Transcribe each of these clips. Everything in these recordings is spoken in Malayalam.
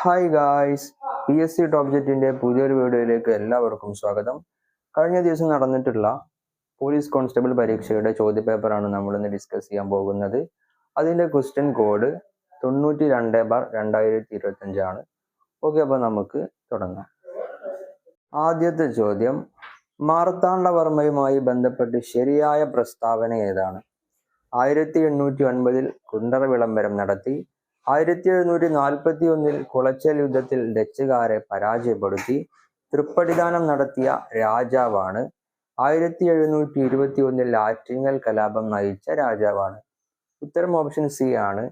ഹായ് ഗായ്സ്, PSC ടോപ്പ് ജെറ്റിന്റെ പുതിയൊരു വീഡിയോയിലേക്ക് എല്ലാവർക്കും സ്വാഗതം. കഴിഞ്ഞ ദിവസം നടന്നിട്ടുള്ള പോലീസ് കോൺസ്റ്റബിൾ പരീക്ഷയുടെ ചോദ്യപേപ്പറാണ് നമ്മൾ ഇന്ന് ഡിസ്കസ് ചെയ്യാൻ പോകുന്നത്. അതിന്റെ ക്വസ്റ്റ്യൻ കോഡ് 92/2025 ആണ്. ഓക്കെ, അപ്പോൾ നമുക്ക് തുടങ്ങാം. ആദ്യത്തെ ചോദ്യം, മാർത്താണ്ഡവർമ്മയുമായി ബന്ധപ്പെട്ട് ശരിയായ പ്രസ്താവന ഏതാണ്? 1809 കുണ്ടറ വിളംബരം നടത്തി. 1741 കുളച്ചൽ യുദ്ധത്തിൽ ഡച്ചുകാരെ പരാജയപ്പെടുത്തി. തൃപ്പടിദാനം നടത്തിയ രാജാവാണ്. 1721 ആറ്റിങ്ങൽ കലാപം നയിച്ച രാജാവാണ്. ഉത്തരം ഓപ്ഷൻ സി ആണ്.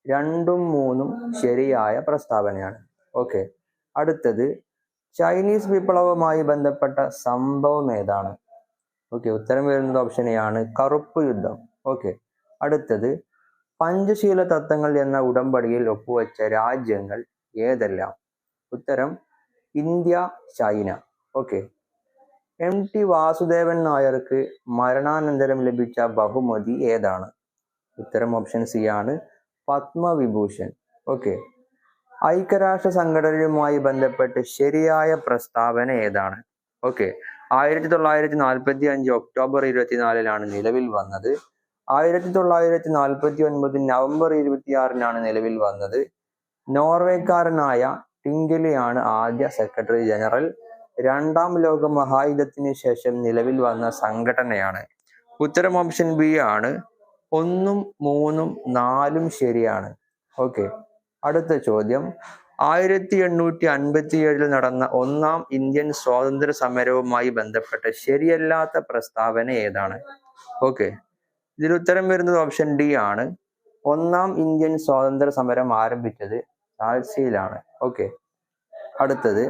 2ഉം 3ഉം ശരിയായ പ്രസ്താവനയാണ്. ഓക്കെ, അടുത്തത്, ചൈനീസ് വിപ്ലവവുമായി ബന്ധപ്പെട്ട സംഭവം ഏതാണ്? ഓക്കെ, ഉത്തരം വരുന്നത് ഓപ്ഷൻ എ ആണ്, കറുപ്പ് യുദ്ധം. ഓക്കെ, അടുത്തത്, പഞ്ചശീല തത്വങ്ങൾ എന്ന ഉടമ്പടിയിൽ ഒപ്പുവെച്ച രാജ്യങ്ങൾ ഏതെല്ലാം? ഉത്തരം India, China. Okay, MT Vasudevan നായർക്ക് മരണാനന്തരം ലഭിച്ച ബഹുമതി ഏതാണ്? ഉത്തരം ഓപ്ഷൻ സി ആണ്, പത്മവിഭൂഷൺ. ഓക്കെ, ഐക്യരാഷ്ട്ര സംഘടനയുമായി ബന്ധപ്പെട്ട് ശരിയായ പ്രസ്താവന ഏതാണ്? ഓക്കെ, 1945 ഒക്ടോബർ 24 നിലവിൽ വന്നത്. 1949 നവംബർ 26 നിലവിൽ വന്നത്. നോർവേക്കാരനായ ടിങ്കലിയാണ് ആദ്യ സെക്രട്ടറി ജനറൽ. 2ാം ലോക മഹായുദ്ധത്തിന് ശേഷം നിലവിൽ വന്ന സംഘടനയാണ്. ഉത്തരം ഓപ്ഷൻ ബി ആണ്. 1ഉം 3ഉം 4ഉം ശരിയാണ്. ഓക്കെ, അടുത്ത ചോദ്യം, 1857 നടന്ന 1ാം ഇന്ത്യൻ സ്വാതന്ത്ര്യ സമരവുമായി ബന്ധപ്പെട്ട ശരിയല്ലാത്ത പ്രസ്താവന ഏതാണ്? ഓക്കെ, ഇതിൽ ഉത്തരം വരുന്നത് ഓപ്ഷൻ ഡി ആണ്. 1ാം ഇന്ത്യൻ സ്വാതന്ത്ര്യ സമരം ആരംഭിച്ചത് ഝാൻസിയിലാണ്. ഓക്കെ, അടുത്തത്,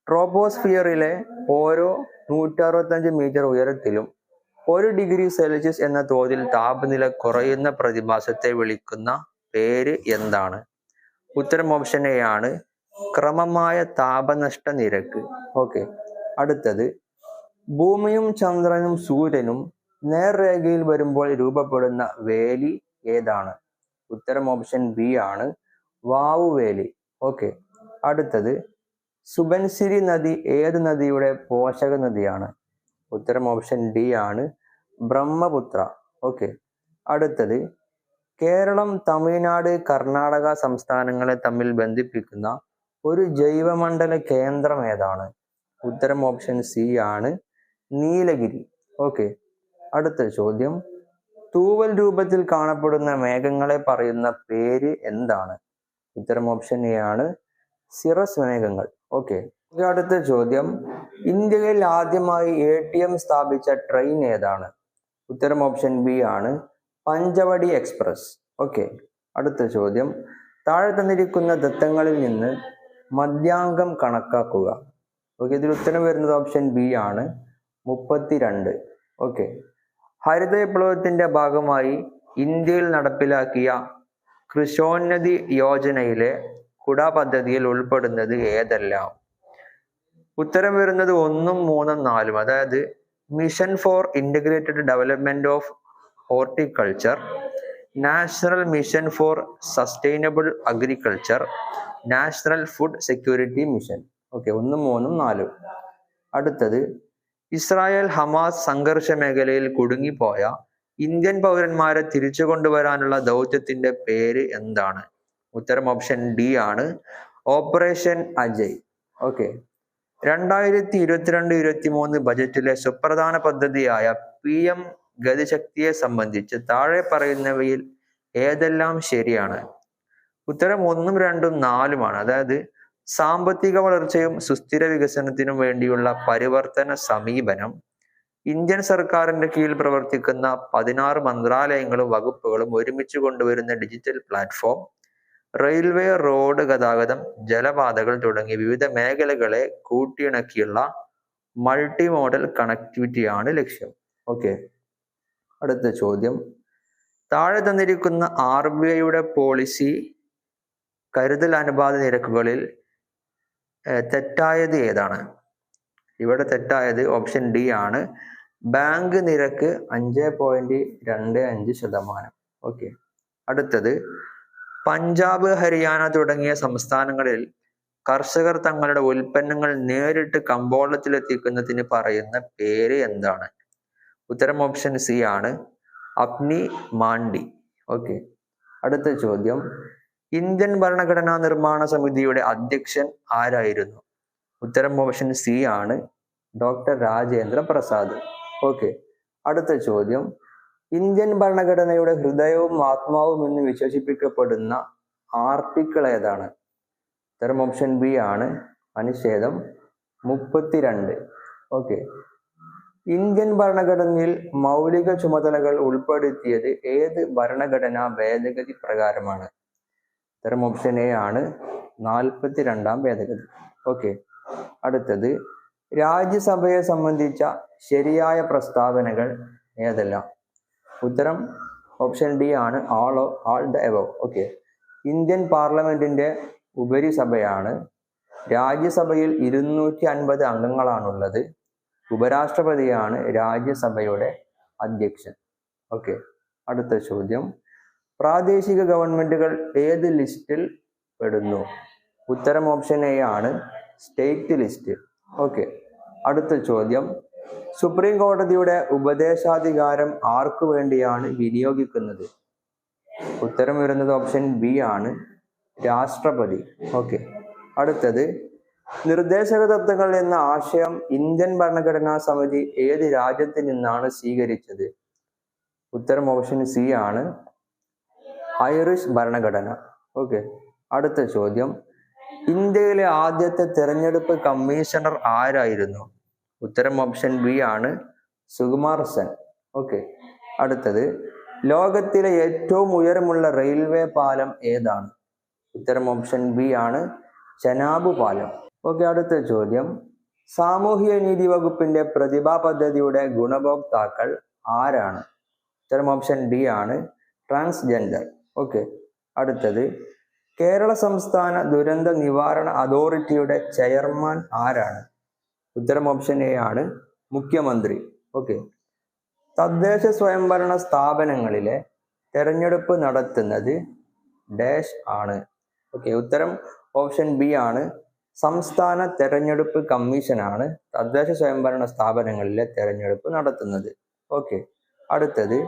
ട്രോപ്പോസ്ഫിയറിലെ ഓരോ 165 മീറ്റർ ഉയരത്തിലും 1 ഡിഗ്രി സെൽഷ്യസ് എന്ന തോതിൽ താപനില കുറയുന്ന പ്രതിഭാസത്തെ വിളിക്കുന്ന പേര് എന്താണ്? ഉത്തരം ഓപ്ഷൻ എ ആണ്, ക്രമമായ താപനഷ്ട നിരക്ക്. ഓക്കെ, അടുത്തത്, ഭൂമിയും ചന്ദ്രനും സൂര്യനും നേർരേഖയിൽ വരുമ്പോൾ രൂപപ്പെടുന്ന വേലി ഏതാണ്? ഉത്തരം ഓപ്ഷൻ ബി ആണ്, വാവുവേലി. ഓക്കെ, അടുത്തത്, സുബൻസിരി നദി ഏത് നദിയുടെ പോഷക നദിയാണ്? ഉത്തരം ഓപ്ഷൻ ഡി ആണ്, ബ്രഹ്മപുത്ര. ഓക്കെ, അടുത്തത്, കേരളം, തമിഴ്നാട്, കർണാടക സംസ്ഥാനങ്ങളെ തമ്മിൽ ബന്ധിപ്പിക്കുന്ന ഒരു ജൈവമണ്ഡല കേന്ദ്രം ഏതാണ്? ഉത്തരം ഓപ്ഷൻ സി ആണ്, നീലഗിരി. ഓക്കെ, അടുത്ത ചോദ്യം, തൂവൽ രൂപത്തിൽ കാണപ്പെടുന്ന മേഘങ്ങളെ പറയുന്ന പേര് എന്താണ്? ഉത്തരം ഓപ്ഷൻ എ ആണ്, സിറസ് മേഘങ്ങൾ. ഓക്കെ, അടുത്ത ചോദ്യം, ഇന്ത്യയിൽ ആദ്യമായി ATM സ്ഥാപിച്ച ട്രെയിൻ ഏതാണ്? ഉത്തരം ഓപ്ഷൻ ബി ആണ്, പഞ്ചവടി എക്സ്പ്രസ്. ഓക്കെ, അടുത്ത ചോദ്യം, താഴെ തന്നിരിക്കുന്ന ദത്തങ്ങളിൽ നിന്ന് മധ്യാങ്കം കണക്കാക്കുക. ഓക്കെ, ഇതിൽ ഉത്തരം വരുന്നത് ഓപ്ഷൻ ബി ആണ്, 32. ഓക്കെ, ഹരിത വിപ്ലവത്തിന്റെ ഭാഗമായി ഇന്ത്യയിൽ നടപ്പിലാക്കിയ കൃഷോന്നതി യോജനയിലെ കുട പദ്ധതിയിൽ ഉൾപ്പെടുന്നത് ഏതെല്ലാം? ഉത്തരം വരുന്നത് 1ഉം 3ഉം 4ഉം, അതായത് mission for integrated development of horticulture, national mission for sustainable agriculture, national food security mission. Okay, 1ഉം 3ഉം 4ഉം. അടുത്തത്, ഇസ്രായേൽ ഹമാസ് സംഘർഷ മേഖലയിൽ കുടുങ്ങിപ്പോയ ഇന്ത്യൻ പൗരന്മാരെ തിരിച്ചു കൊണ്ടുവരാനുള്ള ദൗത്യത്തിന്റെ പേര് എന്താണ്? ഉത്തരം ഓപ്ഷൻ ഡി ആണ്, ഓപ്പറേഷൻ അജയ്. ഓക്കെ, 2022-23 ബജറ്റിലെ സുപ്രധാന പദ്ധതിയായ PM ഗതിശക്തിയെ സംബന്ധിച്ച് താഴെ പറയുന്നവയിൽ ഏതെല്ലാം ശരിയാണ്? ഉത്തരം 1ഉം 2ഉം 4ഉമാണ്, അതായത് സാമ്പത്തിക വളർച്ചയും സുസ്ഥിര വികസനത്തിനും വേണ്ടിയുള്ള പരിവർത്തന സമീപനം, ഇന്ത്യൻ സർക്കാരിന്റെ കീഴിൽ പ്രവർത്തിക്കുന്ന 16 മന്ത്രാലയങ്ങളും വകുപ്പുകളും ഒരുമിച്ച് കൊണ്ടുവരുന്ന ഡിജിറ്റൽ പ്ലാറ്റ്ഫോം, റെയിൽവേ, റോഡ് ഗതാഗതം, ജലപാതകൾ തുടങ്ങിയ വിവിധ മേഖലകളെ കൂട്ടിയിണക്കിയുള്ള മൾട്ടി മോഡൽ കണക്ടിവിറ്റിയാണ് ലക്ഷ്യം. ഓക്കെ, അടുത്ത ചോദ്യം, താഴെ തന്നിരിക്കുന്ന RBIയുടെ പോളിസി കരുതൽ അനുപാത നിരക്കുകളിൽ തെറ്റായത് ഏതാണ്? ഇവിടെ തെറ്റായത് ഓപ്ഷൻ ഡി ആണ്, ബാങ്ക് നിരക്ക് 5.25%. ഓക്കെ, അടുത്തത്, പഞ്ചാബ്, ഹരിയാന തുടങ്ങിയ സംസ്ഥാനങ്ങളിൽ കർഷകർ തങ്ങളുടെ ഉൽപ്പന്നങ്ങൾ നേരിട്ട് കമ്പോളത്തിലെത്തിക്കുന്നതിന് പറയുന്ന പേര് എന്താണ്? ഉത്തരം ഓപ്ഷൻ സി ആണ്, അപ്നി മാണ്ടി. ഓക്കെ, അടുത്ത ചോദ്യം, ഇന്ത്യൻ ഭരണഘടനാ നിർമ്മാണ സമിതിയുടെ അധ്യക്ഷൻ ആരായിരുന്നു? ഉത്തരം ഓപ്ഷൻ സി ആണ്, ഡോക്ടർ രാജേന്ദ്ര പ്രസാദ്. ഓക്കെ, അടുത്ത ചോദ്യം, ഇന്ത്യൻ ഭരണഘടനയുടെ ഹൃദയവും ആത്മാവും എന്ന് വിശേഷിപ്പിക്കപ്പെടുന്ന ആർട്ടിക്കിൾ ഏതാണ്? ഉത്തരം ഓപ്ഷൻ ബി ആണ്, അനുച്ഛേദം 32. ഓക്കെ, ഇന്ത്യൻ ഭരണഘടനയിൽ മൗലിക ചുമതലകൾ ഉൾപ്പെടുത്തിയത് ഏത് ഭരണഘടനാ ഭേദഗതി പ്രകാരമാണ്? ഉത്തരം ഓപ്ഷൻ എ ആണ്, 42ാം ഭേദഗതി. ഓക്കെ, അടുത്തത്, രാജ്യസഭയെ സംബന്ധിച്ച ശരിയായ പ്രസ്താവനകൾ ഏതെല്ലാം? ഉത്തരം ഓപ്ഷൻ ഡി ആണ്, all the above. Okay, Indian പാർലമെന്റിന്റെ ഉപരിസഭയാണ്. രാജ്യസഭയിൽ 250 അംഗങ്ങളാണുള്ളത്. ഉപരാഷ്ട്രപതിയാണ് രാജ്യസഭയുടെ അധ്യക്ഷൻ. ഓക്കെ, അടുത്ത ചോദ്യം, പ്രാദേശിക ഗവൺമെന്റുകൾ ഏത് ലിസ്റ്റിൽ പെടുന്നു? ഉത്തരം ഓപ്ഷൻ എ ആണ്, സ്റ്റേറ്റ് ലിസ്റ്റ്. ഓക്കെ, അടുത്ത ചോദ്യം, സുപ്രീം കോടതിയുടെ ഉപദേശാധികാരം ആർക്കു വേണ്ടിയാണ് വിനിയോഗിക്കുന്നത്? ഉത്തരം വരുന്നത് ഓപ്ഷൻ ബി ആണ്, രാഷ്ട്രപതി. ഓക്കെ, അടുത്തത്, നിർദ്ദേശക തത്വങ്ങൾ എന്ന ആശയം ഇന്ത്യൻ ഭരണഘടനാ സമിതി ഏത് രാജ്യത്തിൽ നിന്നാണ് സ്വീകരിച്ചത്? ഉത്തരം ഓപ്ഷൻ സി ആണ്, ഐറിഷ് ഭരണഘടന. ഓക്കെ, അടുത്ത ചോദ്യം, ഇന്ത്യയിലെ ആദ്യത്തെ തെരഞ്ഞെടുപ്പ് കമ്മീഷണർ ആരായിരുന്നു? ഉത്തരം ഓപ്ഷൻ ബി ആണ്, സുകുമാർ സെൻ. ഓക്കെ, അടുത്തത്, ലോകത്തിലെ ഏറ്റവും ഉയരമുള്ള റെയിൽവേ പാലം ഏതാണ്? ഉത്തരം ഓപ്ഷൻ ബി ആണ്, ചെനാബ് പാലം. ഓക്കെ, അടുത്ത ചോദ്യം, സാമൂഹിക നീതി വകുപ്പിന്റെ പ്രതിഭാ പദ്ധതിയുടെ ഗുണഭോക്താക്കൾ ആരാണ്? ഉത്തരം ഓപ്ഷൻ ഡി ആണ്, ട്രാൻസ്ജെൻഡർ. ഓക്കെ, അടുത്തത്, കേരള സംസ്ഥാന ദുരന്ത നിവാരണ അതോറിറ്റിയുടെ ചെയർമാൻ ആരാണ്? ഉത്തരം ഓപ്ഷൻ എ ആണ്, മുഖ്യമന്ത്രി. ഓക്കെ, തദ്ദേശ സ്വയംഭരണ സ്ഥാപനങ്ങളിലെ തെരഞ്ഞെടുപ്പ് നടത്തുന്നത് ഡാഷ് ആണ്. ഓക്കെ, ഉത്തരം ഓപ്ഷൻ ബി ആണ്, സംസ്ഥാന തെരഞ്ഞെടുപ്പ് കമ്മീഷനാണ് തദ്ദേശ സ്വയംഭരണ സ്ഥാപനങ്ങളിലെ തെരഞ്ഞെടുപ്പ് നടത്തുന്നത്. ഓക്കെ, അടുത്തത്,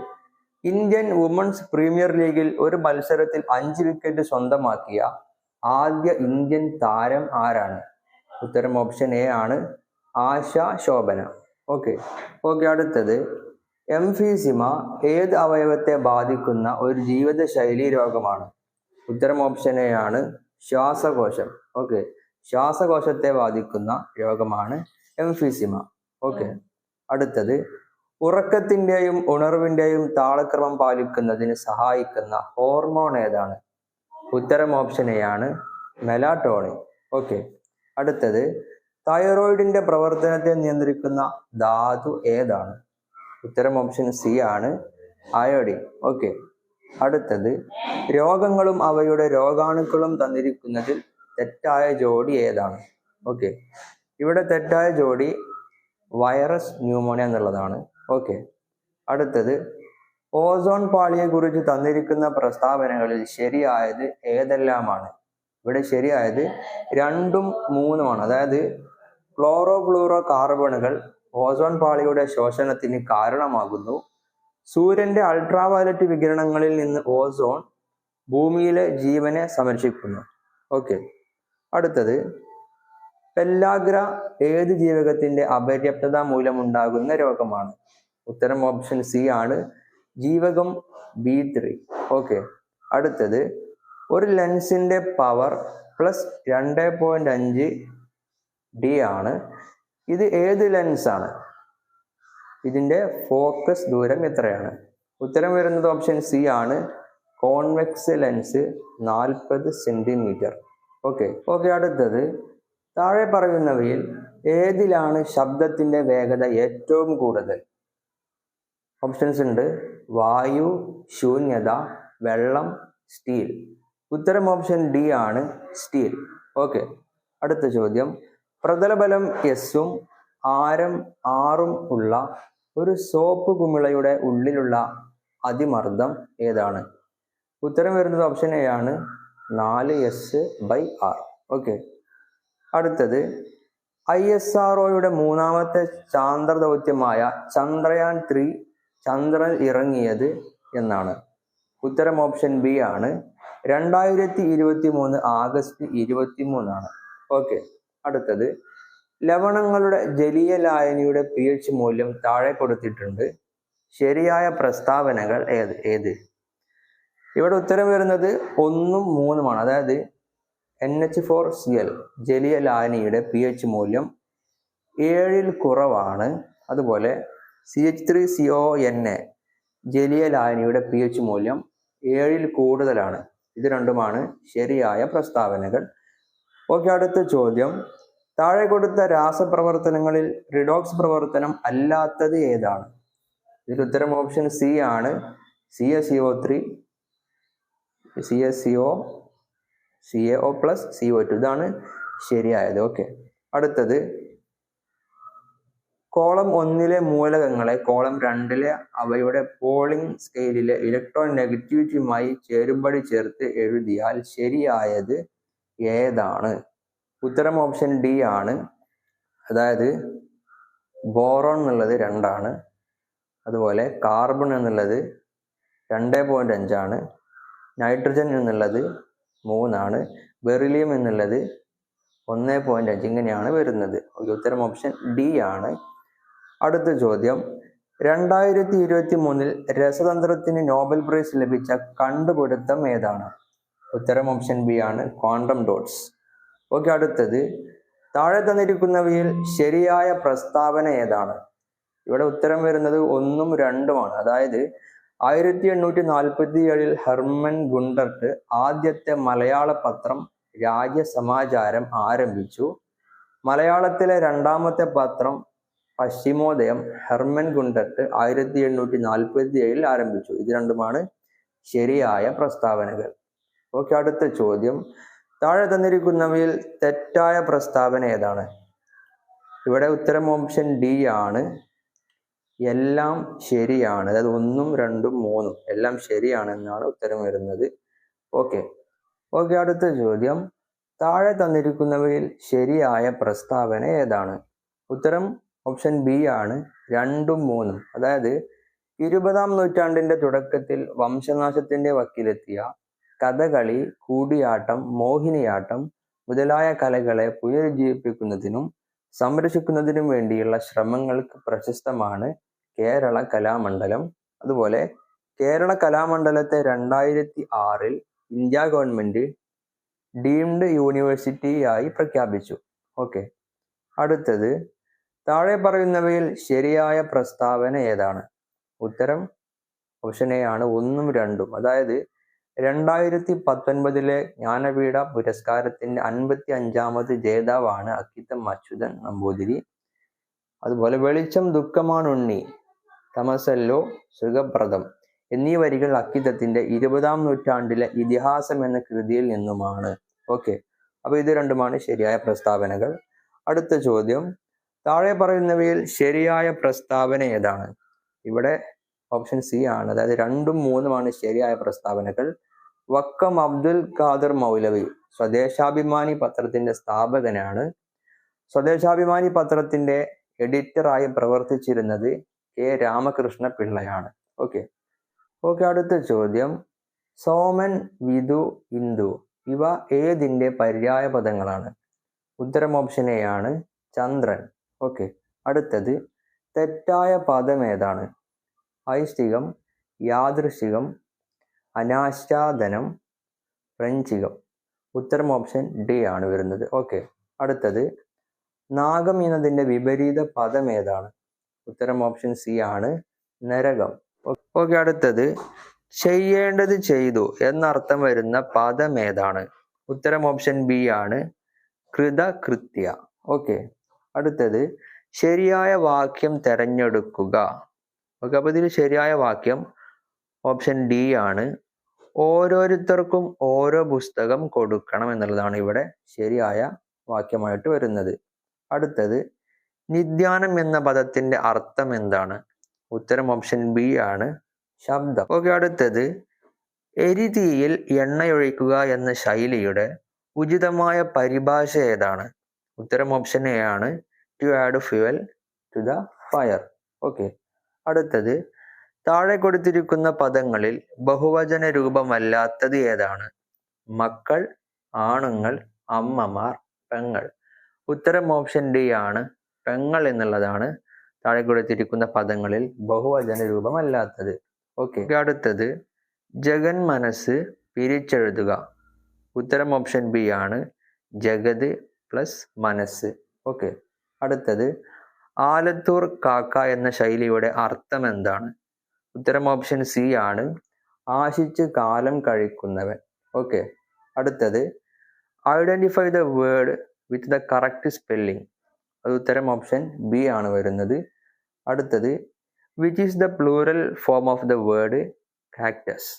ഇന്ത്യൻ വുമൺസ് പ്രീമിയർ ലീഗിൽ ഒരു മത്സരത്തിൽ 5 വിക്കറ്റ് സ്വന്തമാക്കിയ ആദ്യ ഇന്ത്യൻ താരം ആരാണ്? ഉത്തരം ഓപ്ഷൻ എ ആണ്, ആശ ശോഭന. ഓക്കെ, അടുത്തത്, എംഫീസിമ ഏത് അവയവത്തെ ബാധിക്കുന്ന ഒരു ജീവിതശൈലി രോഗമാണ്? ഉത്തരം ഓപ്ഷൻ എ ആണ്, ശ്വാസകോശം. ഓക്കെ, ശ്വാസകോശത്തെ ബാധിക്കുന്ന രോഗമാണ് എംഫീസിമ. ഓക്കെ, അടുത്തത്, ഉറക്കത്തിന്റെയും ഉണർവിന്റെയും താളക്രമം പാലിക്കുന്നതിന് സഹായിക്കുന്ന ഹോർമോൺ ഏതാണ്? ഉത്തരം ഓപ്ഷൻ എ ആണ്, മെലാറ്റോണിൻ. ഓക്കെ, അടുത്തത്, തൈറോയിഡിന്റെ പ്രവർത്തനത്തെ നിയന്ത്രിക്കുന്ന ധാതു ഏതാണ്? ഉത്തരം ഓപ്ഷൻ സി ആണ്, അയോഡിൻ. ഓക്കെ, അടുത്തത്, രോഗങ്ങളും അവയുടെ രോഗാണുക്കളും തന്നിരിക്കുന്നതിൽ തെറ്റായ ജോഡി ഏതാണ്? ഓക്കെ, ഇവിടെ തെറ്റായ ജോഡി വൈറസ് ന്യൂമോണിയ എന്നുള്ളതാണ്. ഓക്കെ, അടുത്തത്, ഓസോൺ പാളിയെ കുറിച്ച് തന്നിരിക്കുന്ന പ്രസ്താവനകളിൽ ശരിയായത് ഏതെല്ലാമാണ്? ഇവിടെ ശരിയായത് 2ഉം 3ഉമാണ്. അതായത് ക്ലോറോ കാർബണുകൾ ഓസോൺ പാളിയുടെ ശോഷണത്തിന് കാരണമാകുന്നു. സൂര്യന്റെ അൾട്രാവയലറ്റ് വികിരണങ്ങളിൽ നിന്ന് ഓസോൺ ഭൂമിയിലെ ജീവനെ സംരക്ഷിക്കുന്നു. ഓക്കെ, അടുത്തത്, പെല്ലാഗ്ര ഏത് ജീവകത്തിന്റെ അപര്യാപ്തത മൂലമുണ്ടാകുന്ന രോഗമാണ്? ഉത്തരം ഓപ്ഷൻ സി ആണ്, ജീവകം B3. ഓക്കെ, അടുത്തത്, ഒരു ലെൻസിന്റെ പവർ +2.5 D ആണ്. ഇത് ഏത് ലെൻസ് ആണ്? ഇതിന്റെ ഫോക്കസ് ദൂരം എത്രയാണ്? ഉത്തരം വരുന്നത് ഓപ്ഷൻ സി ആണ്, കോൺവെക്സ് ലെൻസ് 40 സെന്റിമീറ്റർ. ഓക്കെ, അടുത്തത്, താഴെ പറയുന്നവയിൽ ഏതിലാണ് ശബ്ദത്തിന്റെ വേഗത ഏറ്റവും കൂടുതൽ? ഓപ്ഷൻസ് ഉണ്ട്, വായു, ശൂന്യത, വെള്ളം, സ്റ്റീൽ. ഉത്തരം ഓപ്ഷൻ ഡി ആണ്, സ്റ്റീൽ. ഓക്കെ, അടുത്ത ചോദ്യം, പ്രതലബലം എസും ആരം 6ഉം ഉള്ള ഒരു സോപ്പ് കുമിളയുടെ ഉള്ളിലുള്ള അതിമർദ്ദം ഏതാണ്? ഉത്തരം വരുന്നത് ഓപ്ഷൻ എ ആണ്, 4s/r. ഓക്കെ. അടുത്തത് ISROയുടെ മൂന്നാമത്തെ ചാന്ദ്ര ദൗത്യമായ ചന്ദ്രയാൻ 3 ചന്ദ്രനിൽ ഇറങ്ങിയത് എന്നാണ്. ഉത്തരം ഓപ്ഷൻ ബി ആണ്, 2023 ആഗസ്റ്റ് 23 ഓക്കെ. അടുത്തത് ലവണങ്ങളുടെ ജലീയ ലായനിയുടെ pH മൂല്യം താഴെ കൊടുത്തിട്ടുണ്ട്. ശരിയായ പ്രസ്താവനകൾ ഏത്? ഇവിടെ ഉത്തരം വരുന്നത് 1ഉം 3ഉമാണ്. അതായത് NH4Cl ജലീയ ലായനിയുടെ pH മൂല്യം 7ൽ കുറവാണ്. അതുപോലെ CH3CONA ജലീയ ലായനിയുടെ pH മൂല്യം 7ൽ കൂടുതലാണ്. ഇത് രണ്ടുമാണ് ശരിയായ പ്രസ്താവനകൾ. ഓക്കെ. അടുത്ത ചോദ്യം, താഴെ കൊടുത്ത രാസപ്രവർത്തനങ്ങളിൽ റിഡോക്സ് പ്രവർത്തനം അല്ലാത്തത് ഏതാണ്? ഇതിൽ ഉത്തരം ഓപ്ഷൻ സി ആണ്, CaCO3 CaCO CaO+CO2. ഇതാണ് ശരിയായത്. ഓക്കെ. അടുത്തത് കോളം 1ലെ മൂലകങ്ങളെ കോളം 2ലെ അവയുടെ പോളിംഗ് സ്കെയിലിലെ ഇലക്ട്രോൺ നെഗറ്റിവിറ്റിയുമായി ചേരുംപടി ചേർത്ത് എഴുതിയാൽ ശരിയായത് ഏതാണ്? ഉത്തരം ഓപ്ഷൻ ഡി ആണ്. അതായത് ബോറോൺ എന്നുള്ളത് 2ആണ്. അതുപോലെ കാർബൺ എന്നുള്ളത് 2.5 ആണ്. നൈട്രജൻ എന്നുള്ളത് 3 ആണ്. ബെറിലിയം എന്നുള്ളത് 1.5 ഇങ്ങനെയാണ് വരുന്നത്. ഉത്തരം ഓപ്ഷൻ ഡി ആണ്. അടുത്ത ചോദ്യം, 2023 രസതന്ത്രത്തിന് നോബൽ പ്രൈസ് ലഭിച്ച കണ്ടുപിടുത്തം ഏതാണ്? ഉത്തരം ഓപ്ഷൻ ബി ആണ്, ക്വാണ്ടം ഡോട്ട്സ്. ഓക്കെ. അടുത്തത് താഴെ തന്നിരിക്കുന്നവയിൽ ശരിയായ പ്രസ്താവന ഏതാണ്? ഇവിടെ ഉത്തരം വരുന്നത് 1ഉം 2ഉമാണ്. അതായത് 1847 ഹെർമൻ ഗുണ്ടർട്ട് ആദ്യത്തെ മലയാള പത്രം രാജ്യസമാചാരം ആരംഭിച്ചു. മലയാളത്തിലെ രണ്ടാമത്തെ പത്രം പശ്ചിമോദയം ഹെർമൻ ഗുണ്ടർട്ട് 1847 ആരംഭിച്ചു. ഇത് രണ്ടുമാണ് ശരിയായ പ്രസ്താവനകൾ. ഓക്കെ. അടുത്ത ചോദ്യം, താഴെ തന്നിരിക്കുന്നവയിൽ തെറ്റായ പ്രസ്താവന ഏതാണ്? ഇവിടെ ഉത്തരം ഓപ്ഷൻ ഡി ആണ്, എല്ലാം ശരിയാണ്. അതായത് 1ഉം 2ഉം 3ഉം എല്ലാം ശരിയാണെന്നാണ് ഉത്തരം വരുന്നത്. ഓക്കെ. അടുത്ത ചോദ്യം, താഴെ തന്നിരിക്കുന്നവയിൽ ശരിയായ പ്രസ്താവന ഏതാണ്? ഉത്തരം ഓപ്ഷൻ ബി ആണ്, 2ഉം 3ഉം. അതായത് 20ാം നൂറ്റാണ്ടിന്റെ തുടക്കത്തിൽ വംശനാശത്തിന്റെ വക്കിലെത്തിയ കഥകളി, കൂടിയാട്ടം, മോഹിനിയാട്ടം മുതലായ കലകളെ പുനരുജ്ജീവിപ്പിക്കുന്നതിനും സംരക്ഷിക്കുന്നതിനും വേണ്ടിയുള്ള ശ്രമങ്ങൾക്ക് പ്രശസ്തമാണ് കേരള കലാമണ്ഡലം. അതുപോലെ കേരള കലാമണ്ഡലത്തെ 2006 ഇന്ത്യ ഗവൺമെന്റ് ഡീംഡ് യൂണിവേഴ്സിറ്റിയായി പ്രഖ്യാപിച്ചു. ഓക്കെ. അടുത്തത് താഴെ പറയുന്നവയിൽ ശരിയായ പ്രസ്താവന ഏതാണ്? ഉത്തരം ഓപ്ഷൻ എ ആണ്, 1ഉം 2ഉം. അതായത് 2019 ജ്ഞാനപീഠ പുരസ്കാരത്തിന്റെ 55ാമത് ജേതാവാണ് അക്കിത്തം അച്യുതൻ നമ്പൂതിരി. അതുപോലെ വെളിച്ചം ദുഃഖമാണുണ്ണി, തമസല്ലോ സുഖപ്രദം എന്നീ വരികൾ അക്കിത്തത്തിന്റെ 20ാം നൂറ്റാണ്ടിലെ ഇതിഹാസം എന്ന കൃതിയിൽ നിന്നുമാണ്. ഓക്കെ. അപ്പൊ ഇത് രണ്ടുമാണ് ശരിയായ പ്രസ്താവനകൾ. അടുത്ത ചോദ്യം, താഴെ പറയുന്നവയിൽ ശരിയായ പ്രസ്താവന ഏതാണ്? ഇവിടെ ഓപ്ഷൻ സി ആണ്, അതായത് 2ഉം 3ഉമാണ് ശരിയായ പ്രസ്താവനകൾ. വക്കം അബ്ദുൽ ഖാദർ മൗലവി സ്വദേശാഭിമാനി പത്രത്തിന്റെ സ്ഥാപകനാണ്. സ്വദേശാഭിമാനി പത്രത്തിന്റെ എഡിറ്ററായി പ്രവർത്തിച്ചിരുന്നത് കെ രാമകൃഷ്ണ പിള്ളയാണ്. ഓക്കെ. അടുത്ത ചോദ്യം, സോമൻ, വിധു, ഇന്ദു ഇവ ഏതിന്റെ പര്യായ പദങ്ങളാണ്? ഉത്തരം ഓപ്ഷൻ എ ആണ്, ചന്ദ്രൻ. ഓക്കെ. അടുത്തത് തെറ്റായ പദം ഏതാണ്? ഐഷ്ഠികം, യാദൃശ്ചികം, അനാച്ഛാദനം, പ്രഞ്ചികം. ഉത്തരം ഓപ്ഷൻ ഡി ആണ് വരുന്നത്. ഓക്കെ. അടുത്തത് നാഗം എന്നതിന്റെ വിപരീത പദം ഏതാണ്? ഉത്തരം ഓപ്ഷൻ സി ആണ്, നരകം. ഓക്കെ. അടുത്തത് ചെയ്യേണ്ടത് ചെയ്തു എന്നർത്ഥം വരുന്ന പദം ഏതാണ്? ഉത്തരം ഓപ്ഷൻ ബി ആണ്, കൃതകൃത്യ. ഓക്കെ. അടുത്തത് ശരിയായ വാക്യം തെരഞ്ഞെടുക്കുക. ഓക്കെ. അപ്പൊ ഇതിൽ ശരിയായ വാക്യം ഓപ്ഷൻ ഡി ആണ്, ഓരോരുത്തർക്കും ഓരോ പുസ്തകം കൊടുക്കണം എന്നുള്ളതാണ് ഇവിടെ ശരിയായ വാക്യമായിട്ട് വരുന്നത്. അടുത്തത് നിദ്യാനം എന്ന പദത്തിന്റെ അർത്ഥം എന്താണ്? ഉത്തരം ഓപ്ഷൻ ബി ആണ്, ശബ്ദം. ഓക്കെ. അടുത്തത് എരിതീയിൽ എണ്ണയൊഴിക്കുക എന്ന ശൈലിയുടെ ഉചിതമായ പരിഭാഷ ഏതാണ്? ഉത്തരം ഓപ്ഷൻ എ ആണ്, to add fuel to the fire. Okay. അടുത്തത്, താഴെ കൊടുത്തിരിക്കുന്ന പദങ്ങളിൽ ബഹുവചന രൂപമല്ലാത്തത് ഏതാണ്? മക്കൾ, ആണുങ്ങൾ, അമ്മമാർ, പെങ്ങൾ. ഉത്തരം ഓപ്ഷൻ ഡി ആണ്, പെങ്ങൾ എന്നുള്ളതാണ് താഴെ കൊടുത്തിരിക്കുന്ന പദങ്ങളിൽ ബഹുവചന രൂപമല്ലാത്തത്. ഓക്കെ. അടുത്തത്, ജഗൻ മനസ്സ് പിരിച്ചെഴുതുക. ഉത്തരം ഓപ്ഷൻ ബി ആണ്, ജഗത് പ്ലസ് മനസ്സ്. ഓക്കെ. അടുത്തത്, ആലത്തൂർ കാക്ക എന്ന ശൈലിയുടെ അർത്ഥം എന്താണ്? ഉത്തരം ഓപ്ഷൻ സി ആണ്, ആശിച്ച് കാലം കഴിക്കുന്നവൻ. ഓക്കെ. അടുത്തത്, identify the word with the correct spelling. അത് ഉത്തരം ഓപ്ഷൻ ബി ആണ് വരുന്നത്. അടുത്തത്, which is the plural form of the word cactus.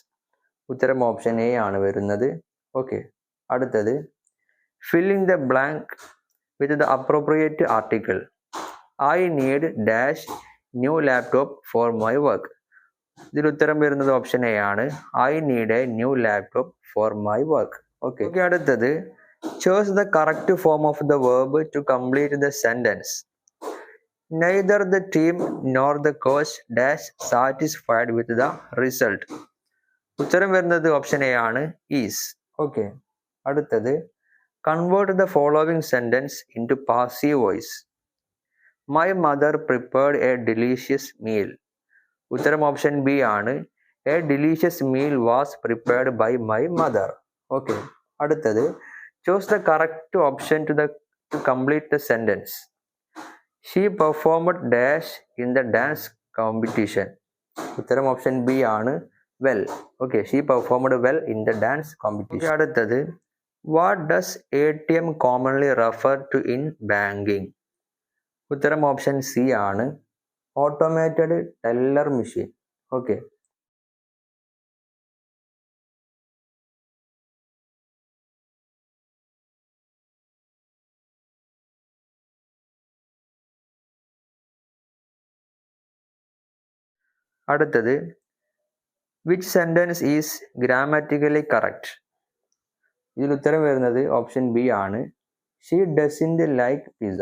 ഉത്തരം ഓപ്ഷൻ എ ആണ് വരുന്നത്. ഓക്കെ. അടുത്തത്, fill in the blank with the appropriate article. I need dash new laptop for my work. ഇതിൽ ഉത്തരം വരുന്നത് ഓപ്ഷൻ എ ആണ്, I need A new laptop for my work. Okay. അടുത്തത്, choose the correct form of the verb to complete the sentence. Neither the team nor the coach dash satisfied with the result. ഉത്തരം വരുന്നത് ഓപ്ഷൻ എ ആണ്, ഈസ്. ഓക്കെ. അടുത്തത്, convert the following sentence into passive voice. My mother prepared a delicious meal. ഉത്തരം ഓപ്ഷൻ ബി ആണ്, a delicious meal was prepared by my mother. Okay. അടുത്തത്, choose the correct option to complete the sentence. She performed dash in the dance competition. ഉത്തരം ഓപ്ഷൻ ബി ആണ്, well. Okay. She performed well in the dance competition. അടുത്തത്, what does ATM commonly refer to in banking. ഉത്തരം ഓപ്ഷൻ സി ആണ്, ഓട്ടോമേറ്റഡ് ടെല്ലർ മെഷീൻ. ഓക്കെ. അടുത്തത്, which sentence is grammatically correct. ഇതിൽ ഉത്തരം വരുന്നത് ഓപ്ഷൻ ബി ആണ്, she doesn't like pizza.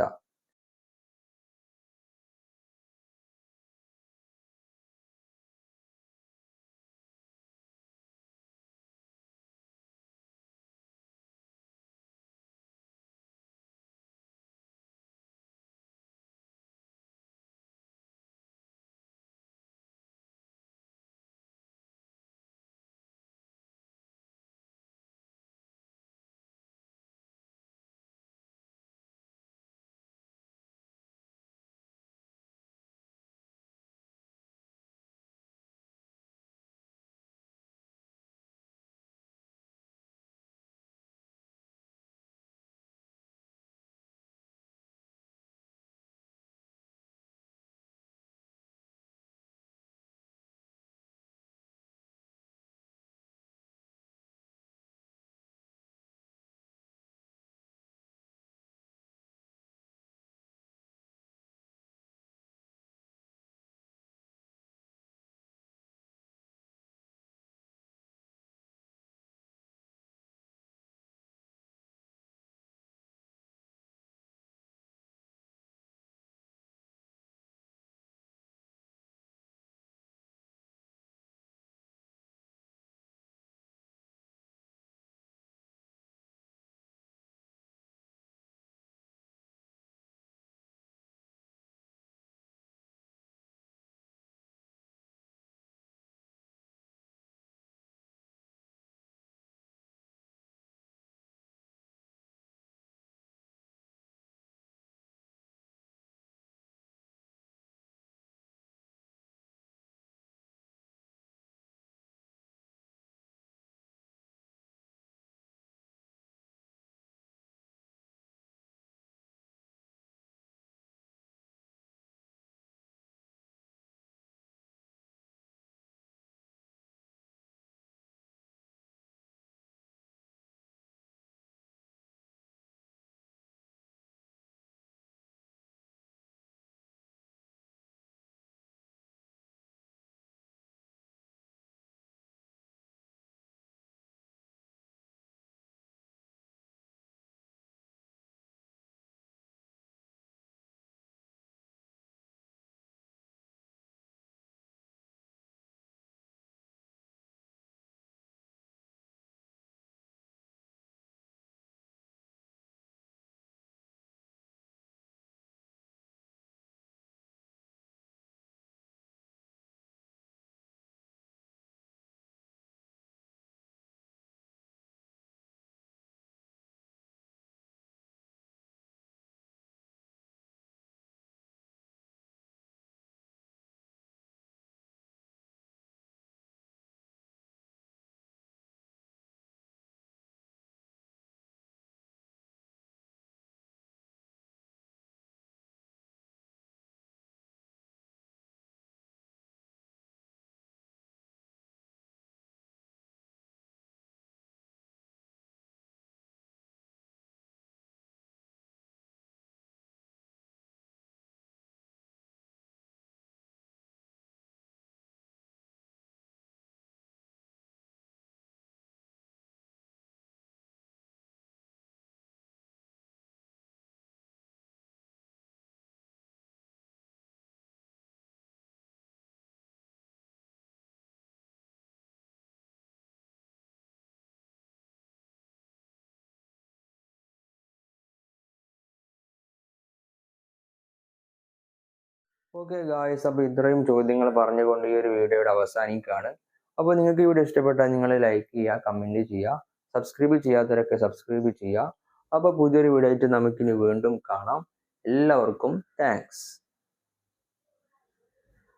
Okay guys, അപ്പോൾ ഇത്രയും ചോദ്യങ്ങൾ പറഞ്ഞുകൊണ്ട് ഈ ഒരു വീഡിയോയുടെ അവസാനിക്കുകയാണ്. അപ്പോൾ നിങ്ങൾക്ക് ഈ വീഡിയോ ഇഷ്ടപ്പെട്ടാൽ നിങ്ങൾ ലൈക്ക് ചെയ്യുക, കമൻറ്റ് ചെയ്യുക, സബ്സ്ക്രൈബ് ചെയ്യാത്തവരൊക്കെ സബ്സ്ക്രൈബ് ചെയ്യുക. അപ്പോൾ പുതിയൊരു വീഡിയോ ആയിട്ട് നമുക്കിനി വീണ്ടും കാണാം. എല്ലാവർക്കും താങ്ക്സ്.